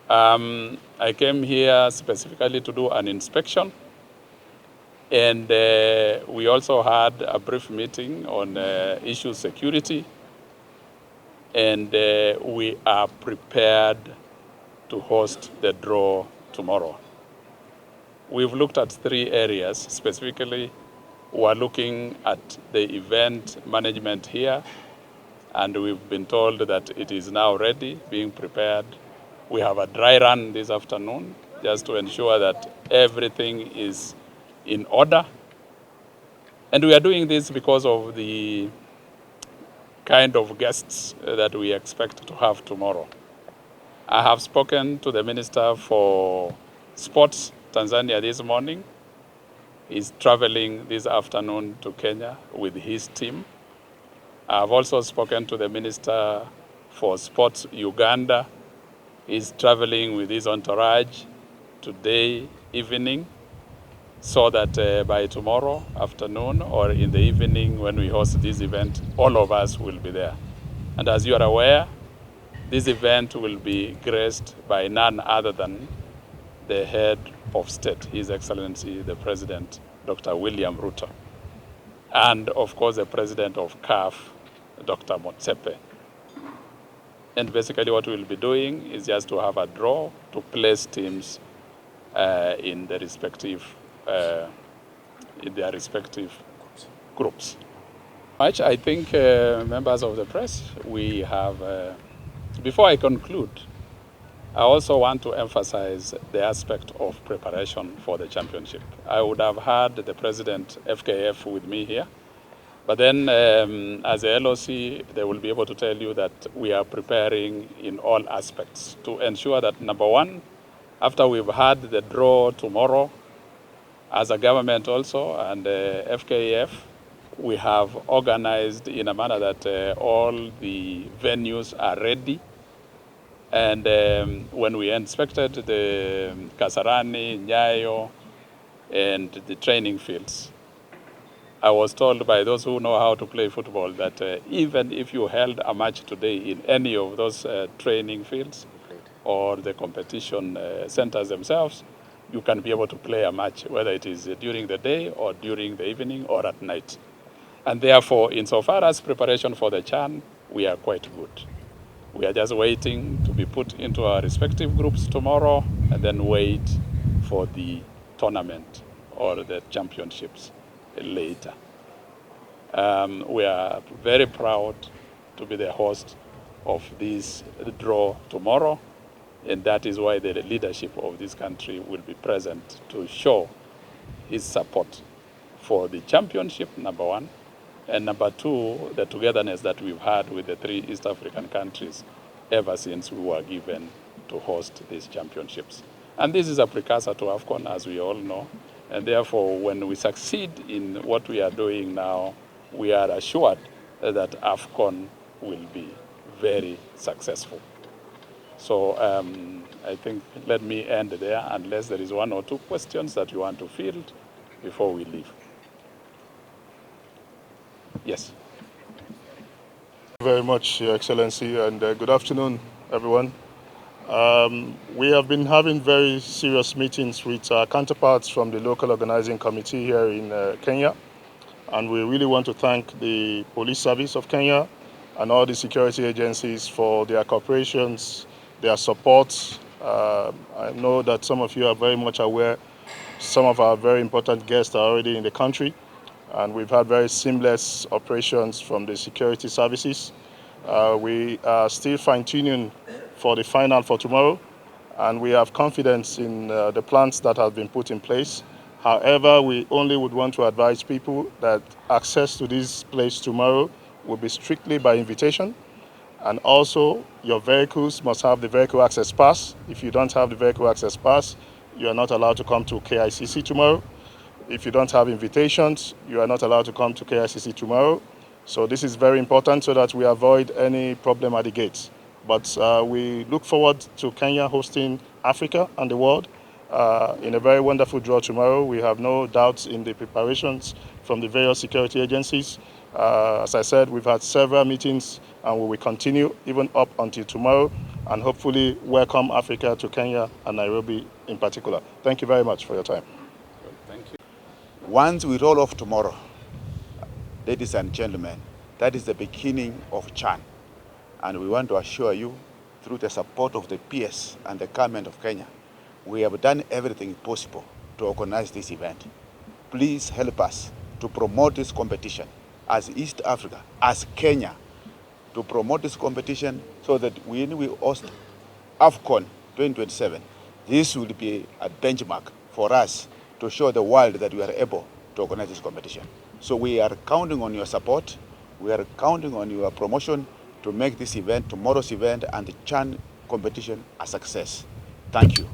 I came here specifically to do an inspection, and we also had a brief meeting on issue security, and we are prepared to host the draw tomorrow. We've looked at 3 areas specifically. We're looking at the event management here, and we've been told that it is now ready, being prepared. We have a dry run this afternoon just to ensure that everything is in order. And we are doing this because of the kind of guests that we expect to have tomorrow. I have spoken to the Minister for Sports, Tanzania, this morning. He's traveling this afternoon to Kenya with his team. I've also spoken to the Minister for Sports, Uganda. He's traveling with his entourage today evening, so that by tomorrow afternoon or in the evening when we host this event, all of us will be there. And as you are aware, this event will be graced by none other than the head of state, His Excellency, the President, Dr. William Ruto, and of course the President of CAF, Dr. Motsepe. And basically what we'll be doing is just to have a draw to place teams in their respective groups. I think members of the press, we have, before I conclude, I also want to emphasize the aspect of preparation for the championship. I would have had the President FKF with me here, but then as a LOC, they will be able to tell you that we are preparing in all aspects to ensure that, number one, after we've had the draw tomorrow, as a government also, and FKF, we have organized in a manner that all the venues are ready. And when we inspected the Kasarani, Nyayo, and the training fields, I was told by those who know how to play football that even if you held a match today in any of those training fields or the competition centers themselves, you can be able to play a match, whether it is during the day or during the evening or at night. And therefore, insofar as preparation for the CHAN, we are quite good. We are just waiting to be put into our respective groups tomorrow and then wait for the tournament or the championships later. We are very proud to be the host of this draw tomorrow, and that is why the leadership of this country will be present to show his support for the championship, number one, and number two, the togetherness that we've had with the 3 East African countries ever since we were given to host these championships. And this is a precursor to AFCON, as we all know. And therefore, when we succeed in what we are doing now, we are assured that AFCON will be very successful. So I think let me end there, unless there is 1 or 2 questions that you want to field before we leave. Yes. Thank you very much, Your Excellency, and good afternoon, everyone. We have been having very serious meetings with our counterparts from the local organizing committee here in Kenya, and we really want to thank the police service of Kenya and all the security agencies for their cooperations, their support. I know that some of you are very much aware some of our very important guests are already in the country, and we've had very seamless operations from the security services. We are still fine-tuning for the final for tomorrow, and we have confidence in the plans that have been put in place. However, we only would want to advise people that access to this place tomorrow will be strictly by invitation, and also your vehicles must have the vehicle access pass. If you don't have the vehicle access pass, you are not allowed to come to KICC tomorrow. If you don't have invitations, you are not allowed to come to KICC tomorrow. So this is very important so that we avoid any problem at the gates. But we look forward to Kenya hosting Africa and the world in a very wonderful draw tomorrow. We have no doubts in the preparations from the various security agencies. As I said, we've had several meetings and we will continue even up until tomorrow. and hopefully welcome Africa to Kenya and Nairobi in particular. Thank you very much for your time. Thank you. Once we roll off tomorrow, ladies and gentlemen, that is the beginning of CHAN. And we want to assure you, through the support of the PS and the government of Kenya, we have done everything possible to organize this event. Please help us to promote this competition as East Africa, as Kenya, to promote this competition so that when we host AFCON 2027, this will be a benchmark for us to show the world that we are able to organize this competition. So we are counting on your support. We are counting on your promotion to make this event, tomorrow's event, and the CHAN competition a success. Thank you.